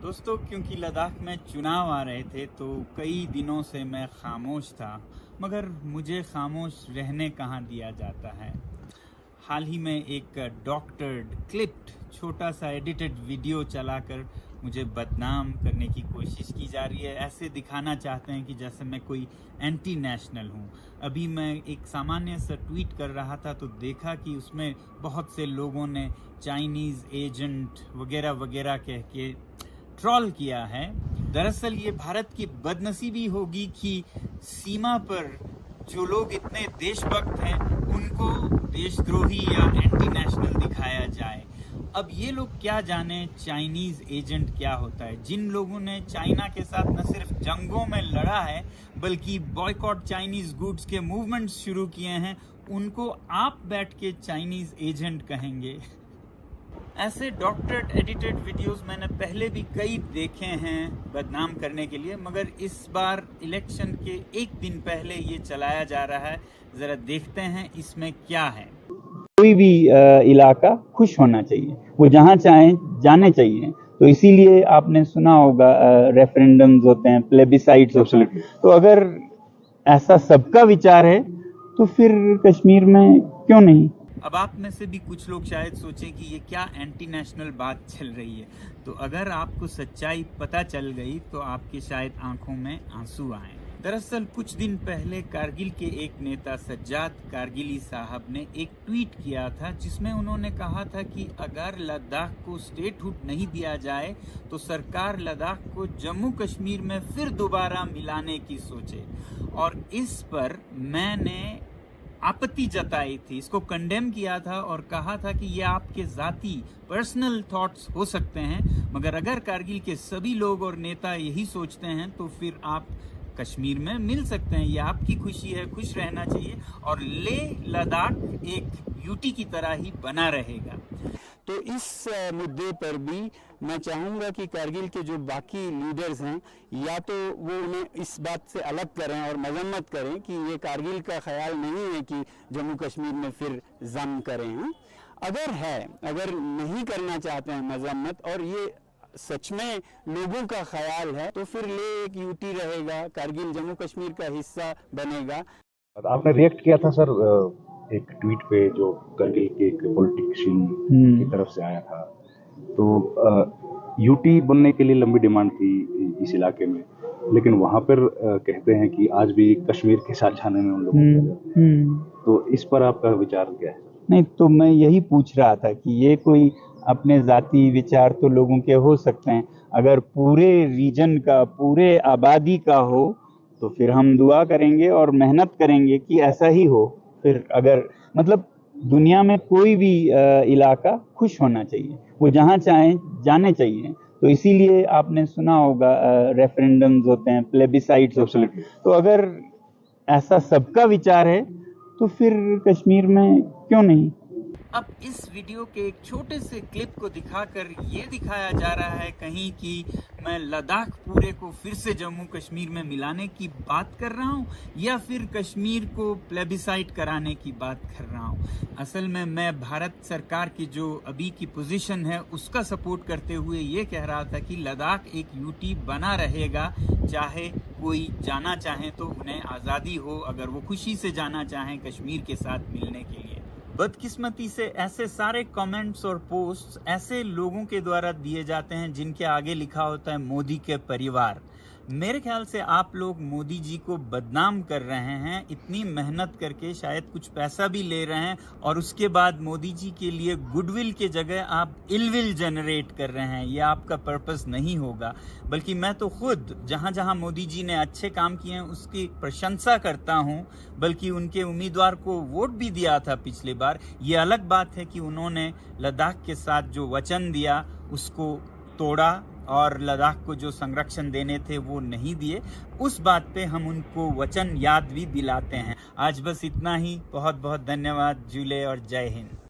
दोस्तों, क्योंकि लद्दाख में चुनाव आ रहे थे तो कई दिनों से मैं खामोश था, मगर मुझे खामोश रहने कहाँ दिया जाता है। हाल ही में एक डॉक्टर्ड क्लिप्ड छोटा सा एडिटेड वीडियो चलाकर मुझे बदनाम करने की कोशिश की जा रही है। ऐसे दिखाना चाहते हैं कि जैसे मैं कोई एंटी नेशनल हूँ। अभी मैं एक सामान्य सा ट्वीट कर रहा था तो देखा कि उसमें बहुत से लोगों ने चाइनीज़ एजेंट वगैरह वगैरह कह के ट्रोल किया है। दरअसल ये भारत की बदनसीबी होगी कि सीमा पर जो लोग इतने देशभक्त हैं उनको देशद्रोही या एंटी नेशनल दिखाया जाए। अब ये लोग क्या जाने चाइनीज एजेंट क्या होता है। जिन लोगों ने चाइना के साथ न सिर्फ जंगों में लड़ा है बल्कि बॉयकॉट चाइनीज गुड्स के मूवमेंट्स शुरू किए हैं, उनको आप बैठ के चाइनीज एजेंट कहेंगे। ऐसे डॉक्टरेट एडिटेड वीडियोस मैंने पहले भी कई देखे हैं बदनाम करने के लिए, मगर इस बार इलेक्शन के एक दिन पहले ये चलाया जा रहा है। जरा देखते हैं इसमें क्या है। कोई भी इलाका खुश होना चाहिए, वो जहाँ चाहें जाने चाहिए। तो इसीलिए आपने सुना होगा रेफरेंडम्स होते हैं, प्लेबिसाइट्स होते हैं। तो अगर ऐसा सबका विचार है तो फिर कश्मीर में क्यों नहीं। अब आप में से भी कुछ लोग शायद सोचें कि ये क्या एंटी नेशनल बात चल रही है। तो अगर आपको सच्चाई पता चल गई तो आपके शायद आंखों में आंसू आए। दरअसल कुछ दिन पहले कारगिल के एक नेता सज्जाद कारगिली साहब ने एक ट्वीट किया था जिसमें उन्होंने कहा था कि अगर लद्दाख को स्टेटहुड नहीं दिया जाए तो सरकार लद्दाख को जम्मू कश्मीर में फिर दोबारा मिलाने की सोचे। और इस पर मैंने आपत्ति जताई थी, इसको कंडेम किया था और कहा था कि ये आपके जाती पर्सनल थॉट्स हो सकते हैं, मगर अगर कारगिल के सभी लोग और नेता यही सोचते हैं तो फिर आप कश्मीर में मिल सकते हैं। ये आपकी खुशी है, खुश रहना चाहिए और लेह लद्दाख एक यूटी की तरह ही बना रहेगा। तो इस मुद्दे पर भी मैं चाहूँगा कि कारगिल के जो बाकी लीडर्स हैं या तो वो उन्हें इस बात से अलग करें और मजम्मत करें कि ये कारगिल का ख्याल नहीं है कि जम्मू कश्मीर में फिर जम करें। अगर नहीं करना चाहते हैं मजम्मत और ये सच में लोगों का ख्याल है तो फिर ले एक यूटी रहेगा, कारगिल जम्मू कश्मीर का हिस्सा बनेगा। आपने रिएक्ट किया था सर एक ट्वीट पे जो कारगिल के एक पॉलिटिशियन की तरफ से आया था। तो यूटी बनने के लिए लंबी डिमांड थी इस इलाके में, लेकिन वहाँ पर कहते हैं कि आज भी कश्मीर के साथ जाने में उन लोगों को तो इस पर आपका विचार क्या है? नहीं, तो मैं यही पूछ रहा था कि ये कोई अपने जाती विचार तो लोगों के हो सकते हैं, अगर पूरे रीजन का, पूरे आबादी का हो तो फिर हम दुआ करेंगे और मेहनत करेंगे कि ऐसा ही हो। फिर अगर मतलब दुनिया में कोई भी इलाका खुश होना चाहिए, वो जहाँ चाहें जाने चाहिए। तो इसीलिए आपने सुना होगा रेफरेंडम्स होते हैं, प्लेबिसाइट्स होते हैं। तो अगर ऐसा सबका विचार है तो फिर कश्मीर में क्यों नहीं। अब इस वीडियो के एक छोटे से क्लिप को दिखाकर ये दिखाया जा रहा है कहीं कि मैं लद्दाख पूरे को फिर से जम्मू कश्मीर में मिलाने की बात कर रहा हूँ या फिर कश्मीर को प्लेबिसाइट कराने की बात कर रहा हूँ। असल में मैं भारत सरकार की जो अभी की पोजीशन है उसका सपोर्ट करते हुए ये कह रहा था कि लद्दाख एक यूटी बना रहेगा, चाहे कोई जाना चाहे तो उन्हें आज़ादी हो, अगर वो खुशी से जाना चाहें कश्मीर के साथ मिलने के लिए। बदकिस्मती से ऐसे सारे कमेंट्स और पोस्ट्स ऐसे लोगों के द्वारा दिए जाते हैं जिनके आगे लिखा होता है मोदी के परिवार। मेरे ख्याल से आप लोग मोदी जी को बदनाम कर रहे हैं, इतनी मेहनत करके शायद कुछ पैसा भी ले रहे हैं और उसके बाद मोदी जी के लिए गुडविल के जगह आप इलविल जनरेट कर रहे हैं। ये आपका पर्पस नहीं होगा। बल्कि मैं तो खुद जहां जहां मोदी जी ने अच्छे काम किए हैं उसकी प्रशंसा करता हूं, बल्कि उनके उम्मीदवार को वोट भी दिया था पिछली बार। ये अलग बात है कि उन्होंने लद्दाख के साथ जो वचन दिया उसको तोड़ा और लद्दाख को जो संरक्षण देने थे वो नहीं दिए। उस बात पे हम उनको वचन याद भी दिलाते हैं। आज बस इतना ही। बहुत बहुत धन्यवाद। जुले और जय हिंद।